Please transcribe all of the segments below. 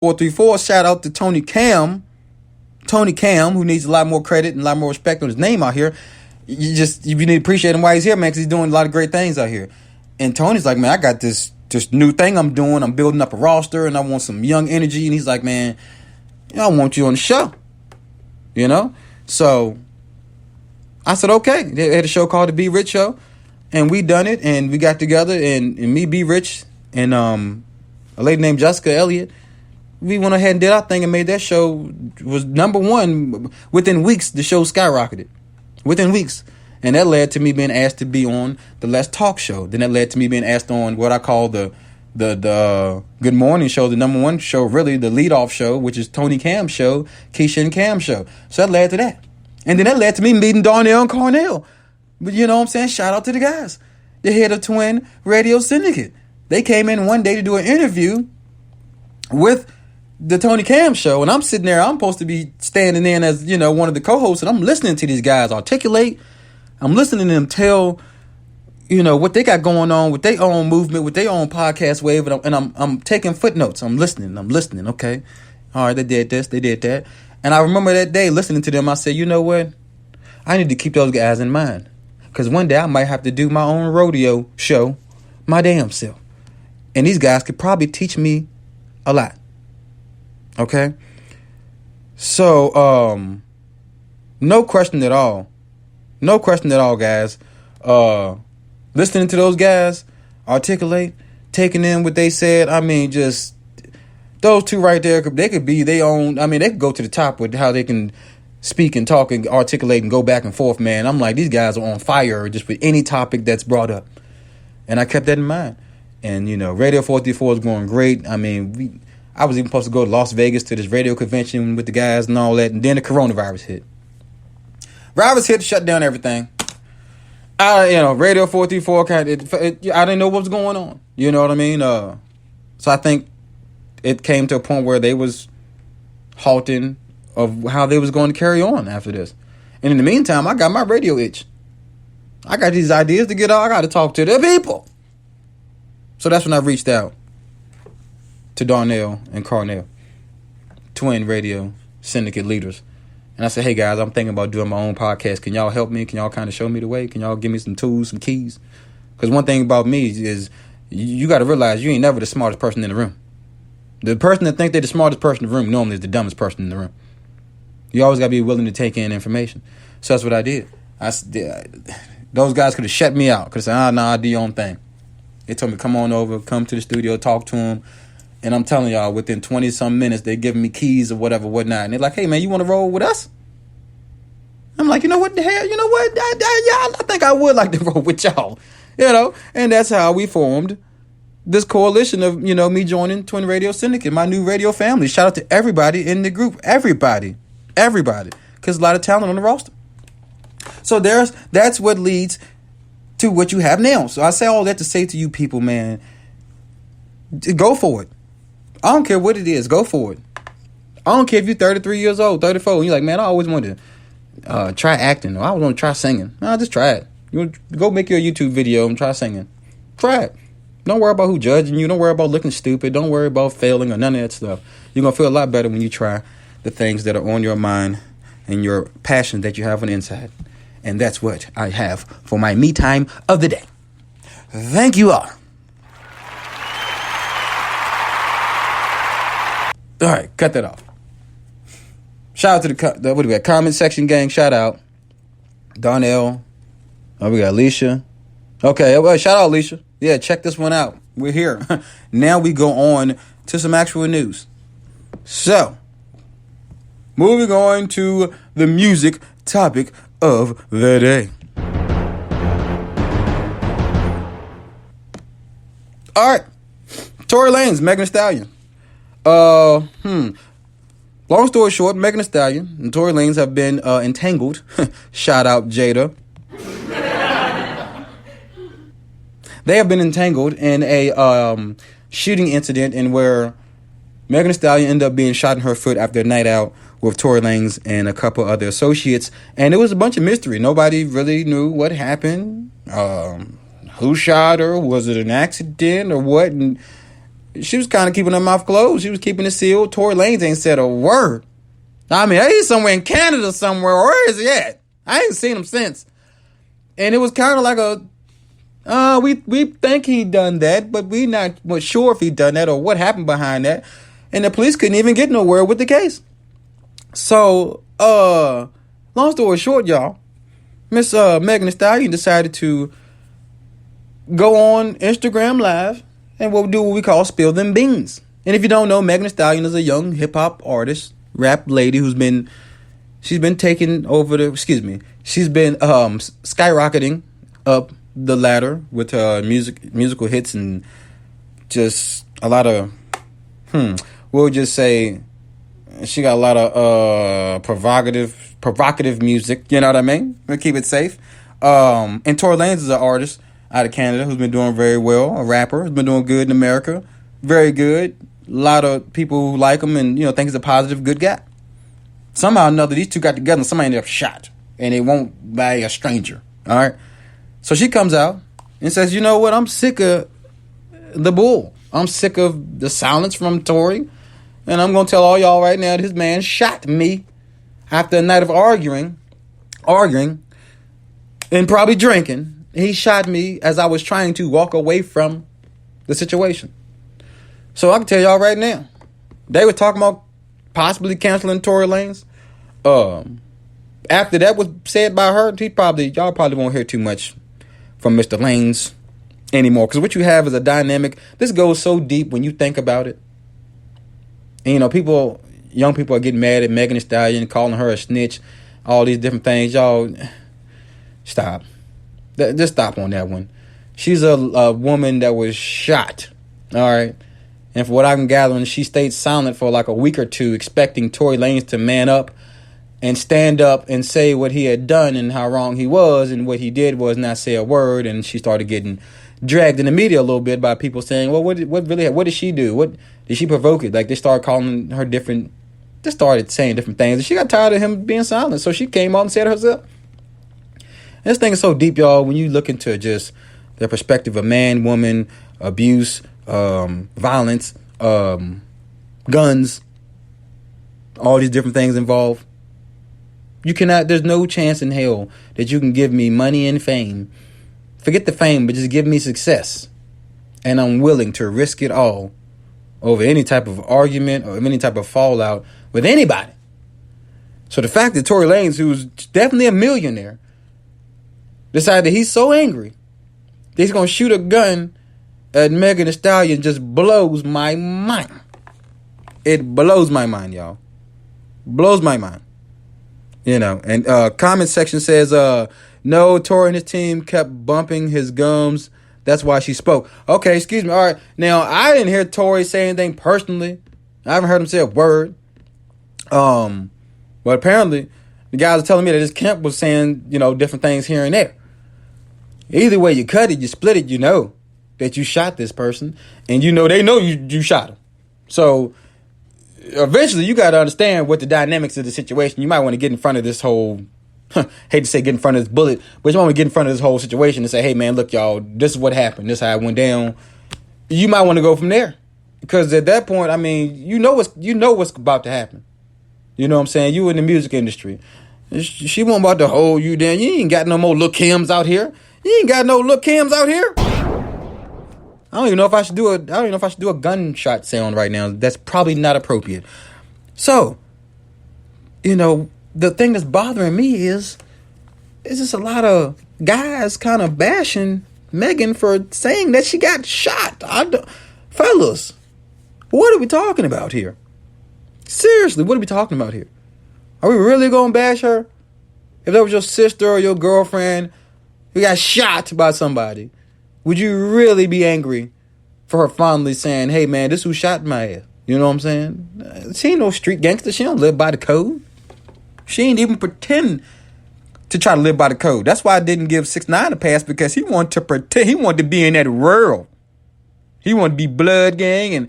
434. Shout out to Tony Cam, who needs a lot more credit and a lot more respect on his name out here. You need to appreciate him while he's here, man, because he's doing a lot of great things out here. And Tony's like, man, I got this new thing I'm doing. I'm building up a roster, and I want some young energy. And he's like, man, I want you on the show. So I said, okay. They had a show called The Be Rich Show, and we done it, and we got together, and me, Be Rich, and a lady named Jessica Elliott, we went ahead and did our thing and made that show, was number one. Within weeks, the show skyrocketed. Within weeks. And that led to me being asked to be on the Let's Talk show. Then that led to me being asked on what I call the Good Morning show, the number one show, really, the leadoff show, which is Tony Cam's show, Keisha and Cam show. So that led to that. And then that led to me meeting Darnell and Carnell. But you know what I'm saying? Shout out to the guys. The head of Twin Radio Syndicate. They came in one day to do an interview with the Tony Cam show, and I'm sitting there. I'm supposed to be standing in as, one of the co-hosts, and I'm listening to these guys articulate. I'm listening to them tell, what they got going on with their own movement, with their own podcast wave, and I'm taking footnotes. I'm listening. Okay. All right, they did this, they did that. And I remember that day listening to them, I said, you know what? I need to keep those guys in mind. Because one day I might have to do my own rodeo show, my damn self. And these guys could probably teach me a lot. Okay? So, no question at all, guys. Listening to those guys articulate, taking in what they said, just those two right there, they could be their own. They could go to the top with how they can speak and talk and articulate and go back and forth, man. I'm like, these guys are on fire just with any topic that's brought up. And I kept that in mind. And, Radio 434 is going great. I was even supposed to go to Las Vegas to this radio convention with the guys and all that. And then the coronavirus hit. Virus hit to shut down everything. Radio 434, I didn't know what was going on. You know what I mean? So I think it came to a point where they was halting of how they was going to carry on after this. And in the meantime, I got my radio itch. I got these ideas to get out. I got to talk to the people. So that's when I reached out to Darnell and Carnell, Twin Radio Syndicate leaders. And I said, hey, guys, I'm thinking about doing my own podcast. Can y'all help me? Can y'all kind of show me the way? Can y'all give me some tools, some keys? Because one thing about me is you got to realize you ain't never the smartest person in the room. The person that think they're the smartest person in the room normally is the dumbest person in the room. You always got to be willing to take in information. So that's what I did. Those guys could have shut me out. Could have said, nah, do your own thing. They told me, come on over, come to the studio, talk to them. And I'm telling y'all, within 20-some minutes, they're giving me keys or whatnot. And they're like, hey, man, you want to roll with us? I'm like, you know what the hell? You know what? I think I would like to roll with y'all. And that's how we formed this coalition of, me joining Twin Radio Syndicate, my new radio family. Shout out to everybody in the group. Everybody. Because a lot of talent on the roster. So that's what leads to what you have now. So I say all that to say to you people, man, go for it. I don't care what it is. Go for it. I don't care if you're 33 years old, 34, and you're like, man, I always wanted to try acting, or I want to try singing. No, just try it. You go make your YouTube video and try singing. Try it. Don't worry about who judging you. Don't worry about looking stupid. Don't worry about failing or none of that stuff. You're going to feel a lot better when you try the things that are on your mind and your passion that you have on the inside. And that's what I have for my me time of the day. Thank you all. All right, cut that off. Shout out to the what do we got? Comment section gang. Shout out Darnell. Oh, we got Alicia. Okay, well, shout out Alicia. Yeah, check this one out. We're here. Now we go on to some actual news. So, moving on to the music topic of the day. All right, Tory Lanez, Megan Thee Stallion. Long story short, Megan Thee Stallion and Tory Lanez have been entangled. Shout out Jada. They have been entangled in a shooting incident in where Megan Thee Stallion ended up being shot in her foot after a night out with Tory Lanez and a couple other associates. And it was a bunch of mystery. Nobody really knew what happened. Who shot her? Was it an accident or what? And she was kind of keeping her mouth closed. She was keeping it sealed. Tory Lanez ain't said a word. I mean, he's somewhere in Canada somewhere. Where is he at? I ain't seen him since. And it was kind of like we think he done that, but we not sure if he done that or what happened behind that. And the police couldn't even get nowhere with the case. So, long story short, y'all, Miss Megan Thee Stallion decided to go on Instagram Live and we'll do what we call spill them beans. And if you don't know, Megan Thee Stallion is a young hip hop artist, rap lady she's been skyrocketing up the ladder with musical hits and just a lot of we'll just say she got a lot of provocative music, you know what I mean? We'll keep it safe. And Tory Lanez is an artist out of Canada who's been doing very well, a rapper who's been doing good in America, very good. A lot of people who like him and think he's a positive, good guy. Somehow or another, these two got together and somebody ended up shot, and they won't by a stranger. All right, so she comes out and says, "You know what? I'm sick of the bull. I'm sick of the silence from Tory, and I'm gonna tell all y'all right now that his man shot me after a night of arguing, and probably drinking. He shot me as I was trying to walk away from the situation." So I can tell y'all right now, they were talking about possibly canceling Tory Lanez. After that was said by her, y'all probably won't hear too much from Mr. Lanez anymore. Because what you have is a dynamic. This goes so deep when you think about it. And young people are getting mad at Megan Thee Stallion, calling her a snitch, all these different things. Y'all, stop. Just stop on that one. She's a woman that was shot. All right. And for what I can gather, she stayed silent for like a week or two, expecting Tory Lanez to man up and stand up and say what he had done and how wrong he was. And what he did was not say a word. And she started getting dragged in the media a little bit by people saying, well, what did she do? What did she provoke it? Like they started calling her different, just started saying different things. And she got tired of him being silent. So she came out and said it herself. And this thing is so deep, y'all, when you look into just the perspective of man, woman, abuse, violence, guns, all these different things involved. There's no chance in hell that you can give me money and fame. Forget the fame, but just give me success. And I'm willing to risk it all over any type of argument or any type of fallout with anybody. So the fact that Tory Lanez, who's definitely a millionaire, decided that he's so angry that he's going to shoot a gun at Megan Thee Stallion just blows my mind. It blows my mind, y'all. Blows my mind. And comment section says, no, Tory and his team kept bumping his gums. That's why she spoke. Okay, excuse me. All right. Now, I didn't hear Tory say anything personally. I haven't heard him say a word. But apparently, the guys are telling me that his camp was saying, different things here and there. Either way you cut it, you split it, that you shot this person, and they know you shot him. So eventually you got to understand what the dynamics of the situation. You might want to get in front of this whole, hate to say get in front of this bullet, but you want to get in front of this whole situation and say, hey man, look y'all, this is what happened. This is how it went down. You might want to go from there. Because at that point, I mean, you know what's about to happen. You know what I'm saying? You in the music industry. She won't about to hold you down. You ain't got no more Lil Kims out here. You ain't got no Lil Kims out here. I don't even know if I should do a gunshot sound right now. That's probably not appropriate. So, the thing that's bothering me is just a lot of guys kind of bashing Megan for saying that she got shot. Fellas, what are we talking about here? Seriously, what are we talking about here? Are we really going to bash her? If that was your sister or your girlfriend who got shot by somebody, would you really be angry for her fondly saying, hey, man, this who shot my ass? You know what I'm saying? She ain't no street gangster. She don't live by the code. She ain't even pretend to try to live by the code. That's why I didn't give 6ix9ine a pass, because he wanted to pretend. He wanted to be in that world. He wanted to be blood gang and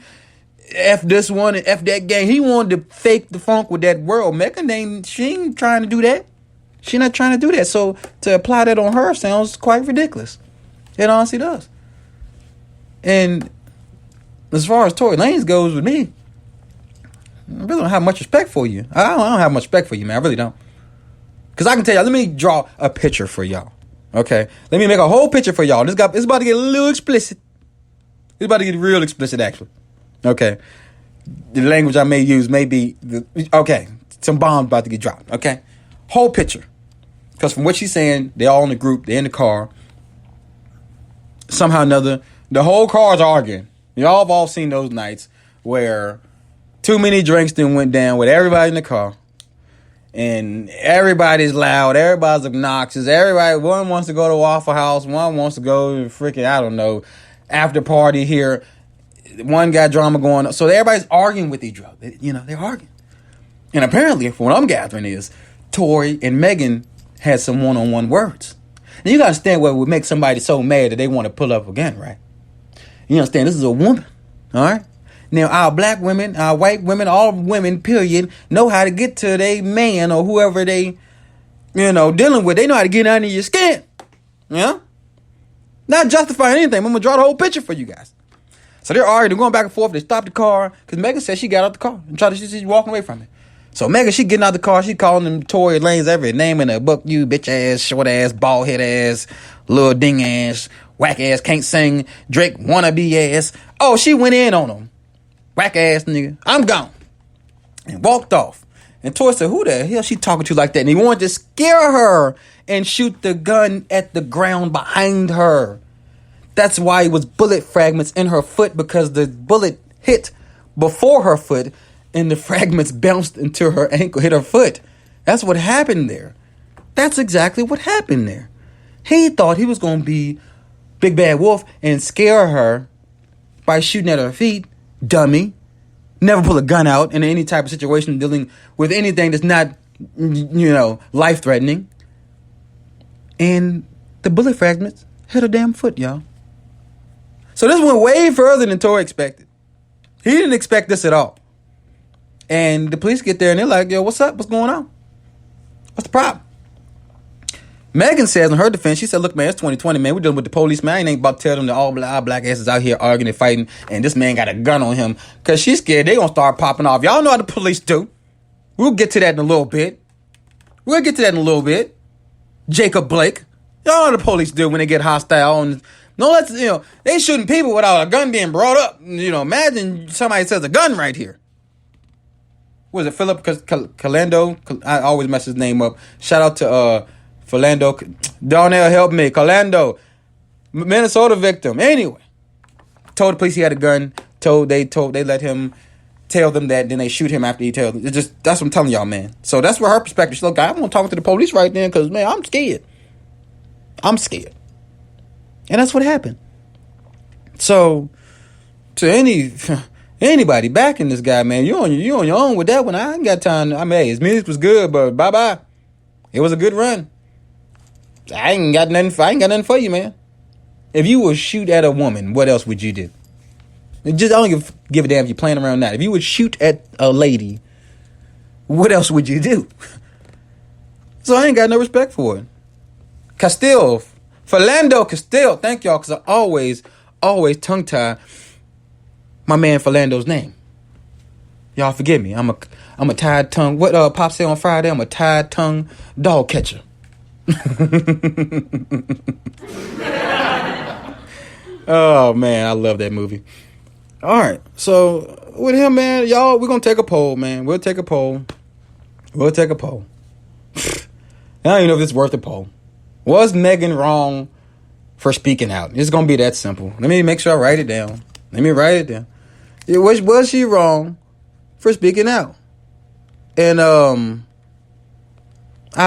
F this one and F that gang. He wanted to fake the funk with that world. Megan, she ain't trying to do that. She not trying to do that. So to apply that on her sounds quite ridiculous. It honestly does. And as far as Tory Lanez goes with me, I really don't have much respect for you. I don't have much respect for you, man. I really don't. Because I can tell y'all, let me draw a picture for y'all. Okay? Let me make a whole picture for y'all. It's about to get a little explicit. It's about to get real explicit, actually. Okay? The language I may use may be... okay. Some bombs about to get dropped. Okay? Whole picture. Because from what she's saying, they're all in the group. They're in the car. Somehow or another, the whole car's arguing. Y'all have all seen those nights where too many drinks then went down with everybody in the car. And everybody's loud. Everybody's obnoxious. One wants to go to Waffle House. One wants to go to freaking, I don't know, after party here. One got drama going on. So everybody's arguing with each other. They're arguing. And apparently, from what I'm gathering is, Tory and Megan had some one-on-one words. Now, you got to understand what would make somebody so mad that they want to pull up again, right? You understand? This is a woman, all right? Now, our black women, our white women, all women, period, know how to get to their man or whoever they, dealing with. They know how to get under your skin, Not justifying anything. I'm going to draw the whole picture for you guys. So they're arguing, they're going back and forth. They stopped the car because Megan said she got out the car and she's walking away from it. So Megan, she getting out the car. She calling them Tory Lanez every name in the book. You bitch ass, short ass, bald head ass, little ding ass, whack ass, can't sing, Drake wannabe ass. Oh, she went in on him. Whack ass nigga. I'm gone. And walked off. And Tory said, who the hell she talking to like that? And he wanted to scare her and shoot the gun at the ground behind her. That's why it was bullet fragments in her foot, because the bullet hit before her foot and the fragments bounced into her ankle, hit her foot. That's what happened there. That's exactly what happened there. He thought he was going to be Big Bad Wolf and scare her by shooting at her feet. Dummy. Never pull a gun out in any type of situation dealing with anything that's not, life-threatening. And the bullet fragments hit her damn foot, y'all. So this went way further than Tory expected. He didn't expect this at all. And the police get there and they're like, yo, what's up? What's going on? What's the problem? Megan says in her defense, she said, look, man, it's 2020, man. We're dealing with the police, man. I ain't about to tell them that all black asses out here arguing and fighting, and this man got a gun on him. Because she's scared they going to start popping off. Y'all know how the police do. We'll get to that in a little bit. Jacob Blake. Y'all know how the police do when they get hostile. And they shooting people without a gun being brought up. Imagine somebody says a gun right here. Was it Philip Calando? I always mess his name up. Shout out to Philando. Darnell, help me. Calando. Minnesota victim. Anyway. Told the police he had a gun. They let him tell them that. Then they shoot him after he tells them. That's what I'm telling y'all, man. So that's where her perspective. She's like, I'm going to talk to the police right then because, man, I'm scared. And that's what happened. So, to anybody backing this guy, man, you on your own with that one. I ain't got time. His music was good, but bye-bye. It was a good run. I ain't got nothing for you, man. If you would shoot at a woman, what else would you do? I don't give a damn if you're playing around now. If you would shoot at a lady, what else would you do? So I ain't got no respect for it. Philando Castile. Thank y'all, because I always tongue-tie my man Philando's name. Y'all forgive me. I'm a tied tongue. What Pop said on Friday? I'm a tied tongue dog catcher. Oh man, I love that movie. All right, so with him, man, y'all, we're gonna take a poll, man. We'll take a poll. I don't even know if it's worth a poll. Was Megan wrong for speaking out? It's gonna be that simple. Let me make sure I write it down. Was she wrong for speaking out? And I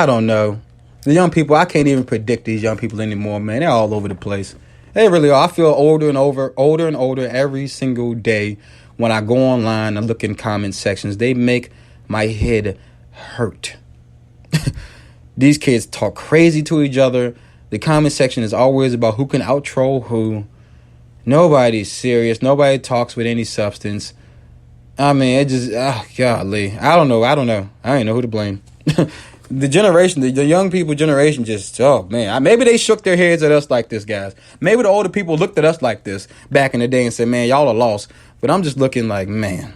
don't know. The young people, I can't even predict these young people anymore, man. They're all over the place. They really are. I feel older and older every single day when I go online and look in comment sections. They make my head hurt. These kids talk crazy to each other. The comment section is always about who can out-troll who. Nobody's serious. Nobody talks with any substance. I mean, it just, golly. I don't know. I don't know who to blame. The young people generation just, oh man. Maybe they shook their heads at us like this, guys. Maybe the older people looked at us like this back in the day and said, man, y'all are lost. But I'm just looking like, man.